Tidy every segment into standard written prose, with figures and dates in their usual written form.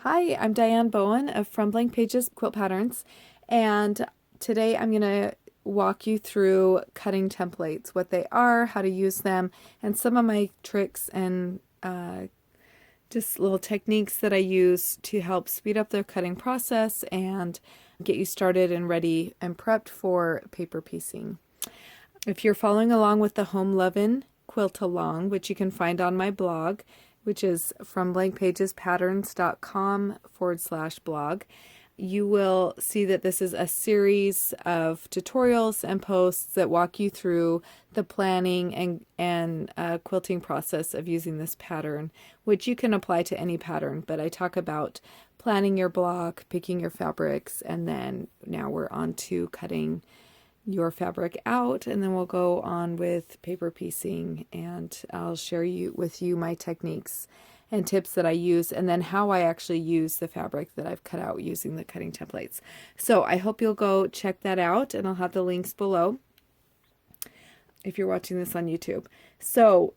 Hi, I'm Diane Bowen of From Blank Pages Quilt Patterns, and today I'm going to walk you through cutting templates, what they are, how to use them, and some of my tricks and just little techniques that I use to help speed up the cutting process and get you started and ready and prepped for paper piecing. If you're following along with the Home Lovin quilt along, which you can find on my blog, which is from blankpagespatterns.com/blog, you will see that this is a series of tutorials and posts that walk you through the planning and quilting process of using this pattern, which you can apply to any pattern, but I talk about planning your block, picking your fabrics, and then now we're on to cutting your fabric out, and then we'll go on with paper piecing, and I'll share with you my techniques and tips that I use, and then how I actually use the fabric that I've cut out using the cutting templates. So I hope you'll go check that out, and I'll have the links below if you're watching this on YouTube. So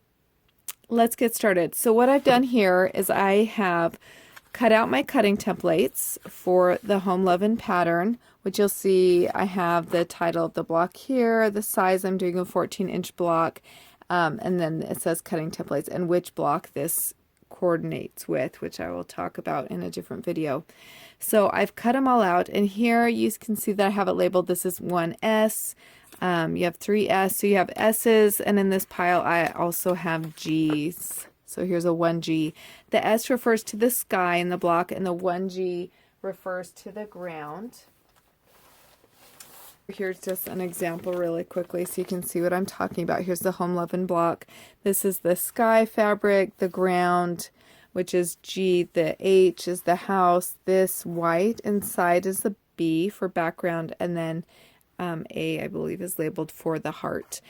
let's get started. So what I've done here is I have cut out my cutting templates for the Home Lovin pattern, which you'll see I have the title of the block here, the size, I'm doing a 14-inch block, and then it says cutting templates and which block this coordinates with, which I will talk about in a different video. So I've cut them all out, and here you can see that I have it labeled. This is 1S. You have 3S, so you have S's, and in this pile I also have G's. So here's a 1G. The S refers to the sky in the block, and the 1G refers to the ground. Here's just an example really quickly so you can see what I'm talking about. Here's the Home Lovin block. This is the sky fabric, the ground, which is G. The H is the house. This white inside is the B for background, and then A, I believe, is labeled for the heart.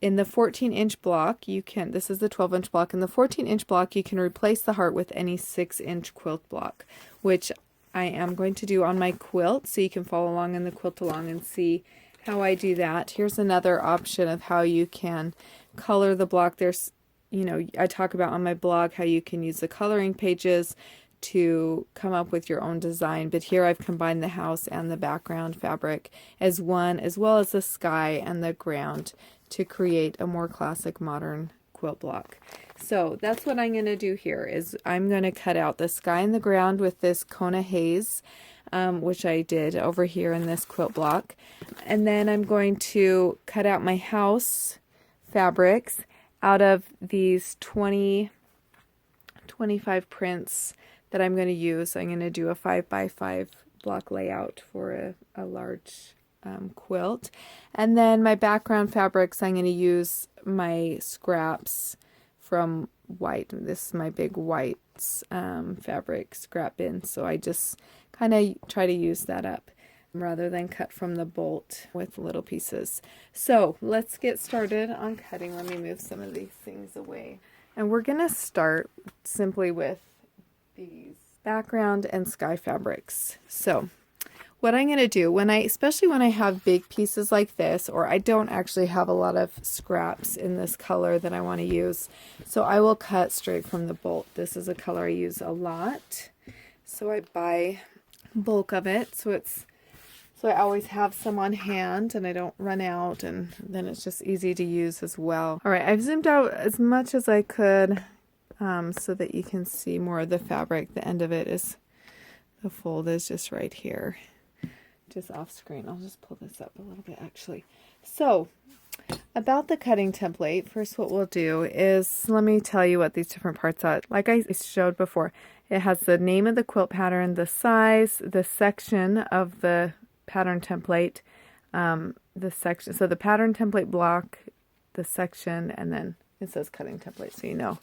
In the 14-inch block, this is the 12-inch block. In the 14-inch block, you can replace the heart with any 6-inch quilt block, which I am going to do on my quilt, so you can follow along in the quilt along and see how I do that. Here's another option of how you can color the block. There's, I talk about on my blog how you can use the coloring pages to come up with your own design, but here I've combined the house and the background fabric as one, as well as the sky and the ground, to create a more classic modern quilt block. So that's what I'm going to do here, is I'm going to cut out the sky and the ground with this Kona Haze, which I did over here in this quilt block, and then I'm going to cut out my house fabrics out of these 25 prints that I'm going to use. I'm going to do a 5x5 block layout for a large quilt. And then my background fabrics, I'm going to use my scraps from white. This is my big white fabric scrap bin, so I just kind of try to use that up rather than cut from the bolt with little pieces. So let's get started on cutting. Let me move some of these things away. And we're going to start simply with these background and sky fabrics. So what I'm going to do, especially when I have big pieces like this, or I don't actually have a lot of scraps in this color that I want to use, so I will cut straight from the bolt. This is a color I use a lot, so I buy bulk of it, so I always have some on hand and I don't run out, and then it's just easy to use as well. All right, I've zoomed out as much as I could so that you can see more of the fabric. The end of it is, the fold is just right here, just off screen. I'll just pull this up a little bit actually. So about the cutting template, first what we'll do is, let me tell you what these different parts are. Like I showed before, it has the name of the quilt pattern, the size, the section of the pattern template, the section, so the pattern template block, the section, and then it says cutting template, so you know.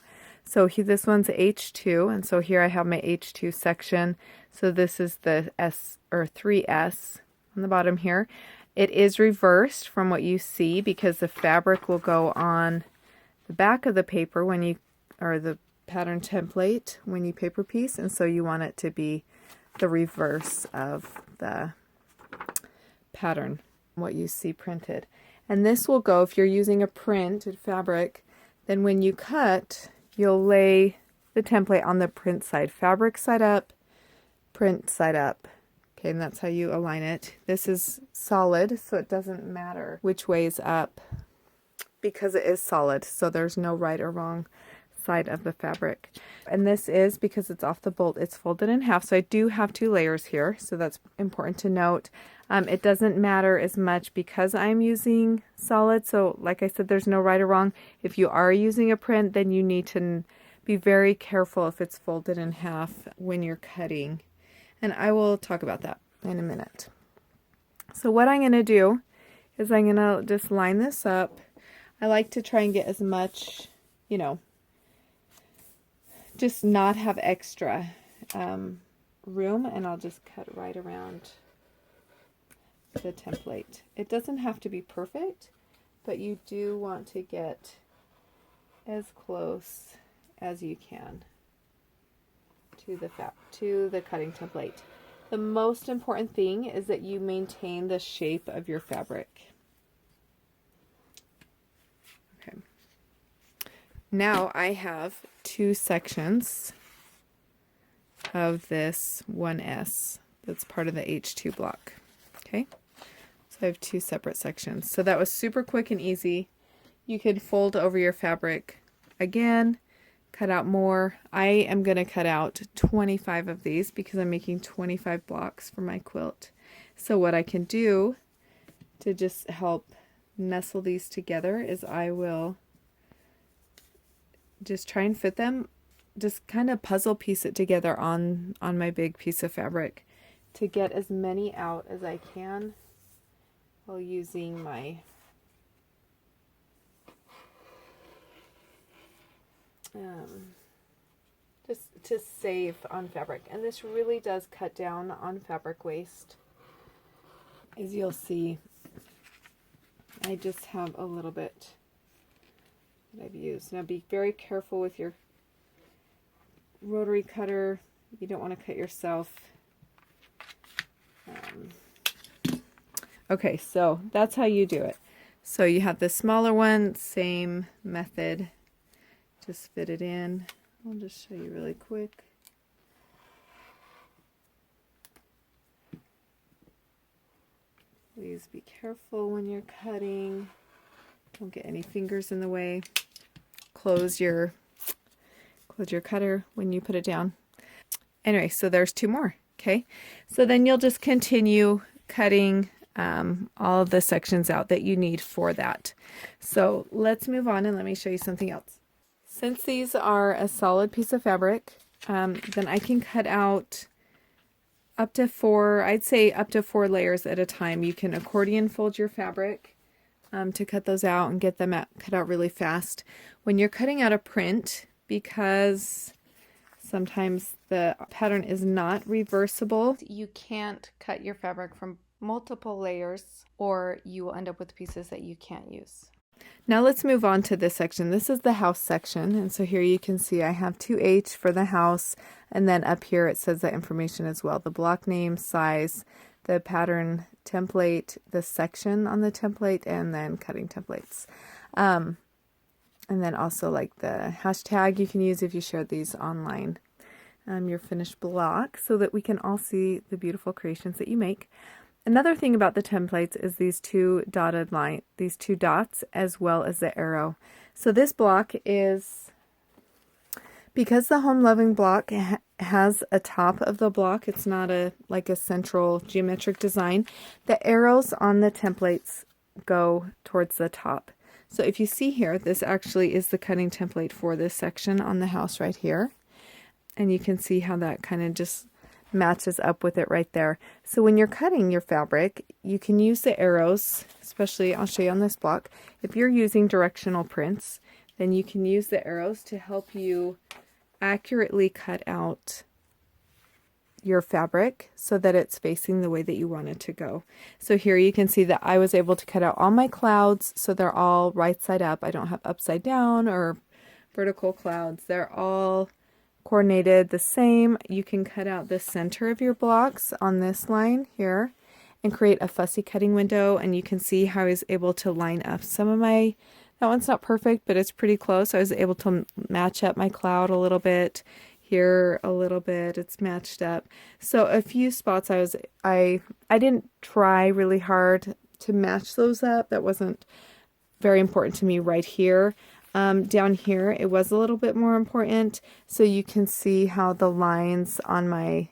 So this one's H2, and so here I have my H2 section. So this is the S or 3S on the bottom here. It is reversed from what you see because the fabric will go on the back of the paper or the pattern template when you paper piece, and so you want it to be the reverse of the pattern, what you see printed. And this will go, if you're using a printed fabric, then when you cut, you'll lay the template on the print side, fabric side up, print side up. Okay, and that's how you align it. This is solid, so it doesn't matter which way is up because it is solid, so there's no right or wrong side of the fabric. And this is, because it's off the bolt, it's folded in half, so I do have 2 layers here, so that's important to note. It doesn't matter as much because I'm using solid, so like I said, there's no right or wrong. If you are using a print, then you need to be very careful if it's folded in half when you're cutting. And I will talk about that in a minute. So what I'm going to do is I'm going to just line this up. I like to try and get as much, you know, just not have extra room, and I'll just cut right around the template. It doesn't have to be perfect, but you do want to get as close as you can to the cutting template. The most important thing is that you maintain the shape of your fabric. Okay. Now I have 2 sections of this 1S that's part of the H2 block. Okay, so I have 2 separate sections. So that was super quick and easy. You can fold over your fabric again, cut out more. I am going to cut out 25 of these because I'm making 25 blocks for my quilt. So what I can do to just help nestle these together is I will just try and fit them, just kind of puzzle piece it together on my big piece of fabric to get as many out as I can while using my just to save on fabric. And this really does cut down on fabric waste. As you'll see, I just have a little bit that I've used. Now be very careful with your rotary cutter. You don't want to cut yourself. Okay, so that's how you do it. So you have the smaller one, same method. Just fit it in. I'll just show you really quick. Please be careful when you're cutting. Don't get any fingers in the way. Close your cutter when you put it down. Anyway, so there's 2 more. Okay, so then you'll just continue cutting all of the sections out that you need for that. So let's move on and let me show you something else. Since these are a solid piece of fabric, then I can cut out up to 4, I'd say up to 4 layers at a time. You can accordion fold your fabric to cut those out and get them cut out really fast. When you're cutting out a print, because sometimes the pattern is not reversible, you can't cut your fabric from multiple layers or you will end up with pieces that you can't use. Now let's move on to this section. This is the house section, and so here you can see I have 2H for the house, and then up here it says that information as well. The block name, size, the pattern template, the section on the template, and then cutting templates. And then also like the hashtag you can use if you share these online. Your finished block so that we can all see the beautiful creations that you make. Another thing about the templates is these 2 dotted line, these 2 dots, as well as the arrow. So this block is, because the Home Lovin block has a top of the block, it's not like a central geometric design. The arrows on the templates go towards the top. So if you see here, this actually is the cutting template for this section on the house right here. And you can see how that kind of just matches up with it right there. So when you're cutting your fabric, you can use the arrows, especially I'll show you on this block. If you're using directional prints, then you can use the arrows to help you accurately cut out your fabric so that it's facing the way that you want it to go. So here you can see that I was able to cut out all my clouds so they're all right side up. I don't have upside down or vertical clouds. They're all coordinated the same. You can cut out the center of your blocks on this line here and create a fussy cutting window, and you can see how I was able to line up some of my, that one's not perfect, but it's pretty close. I was able to match up my cloud a little bit. here a little bit. It's matched up. So a few spots I didn't try really hard to match those up. That wasn't very important to me right here. Down here it was a little bit more important, so you can see how the lines on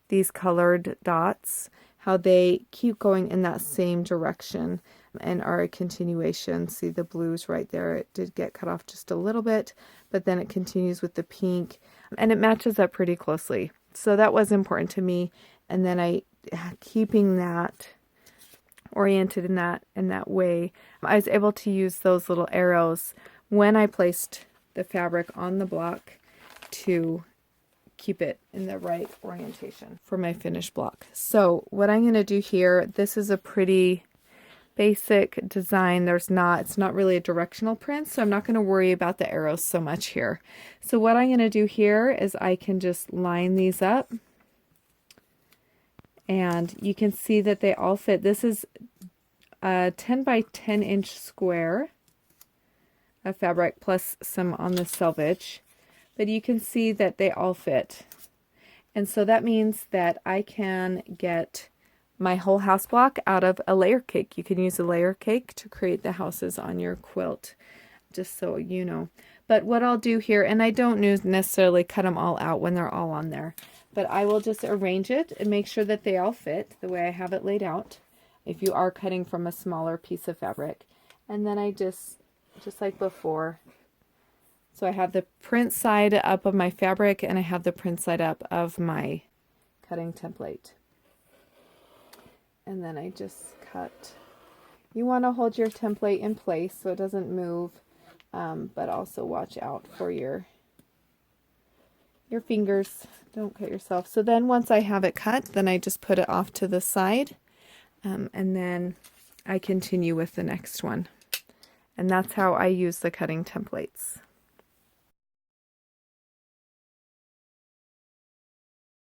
these colored dots, how they keep going in that same direction and are a continuation. See the blues right there, it did get cut off just a little bit, but then it continues with the pink and it matches up pretty closely. So that was important to me, and then keeping that oriented in that way, I was able to use those little arrows when I placed the fabric on the block to keep it in the right orientation for my finished block. So what I'm going to do here, this is a pretty basic design. It's not really a directional print, so I'm not going to worry about the arrows so much here. So what I'm going to do here is I can just line these up, and you can see that they all fit. This is a 10 by 10 inch square of fabric plus some on the selvage, but you can see that they all fit. And so that means that I can get my whole house block out of a layer cake. You can use a layer cake to create the houses on your quilt, just so you know. But what I'll do here, and I don't necessarily cut them all out when they're all on there, but I will just arrange it and make sure that they all fit the way I have it laid out, if you are cutting from a smaller piece of fabric. And then I just like before, so I have the print side up of my fabric and I have the print side up of my cutting template. And then I just cut. You want to hold your template in place so it doesn't move, but also watch out for your fingers. Don't cut yourself. So then once I have it cut, then I just put it off to the side, and then I continue with the next one. And that's how I use the cutting templates.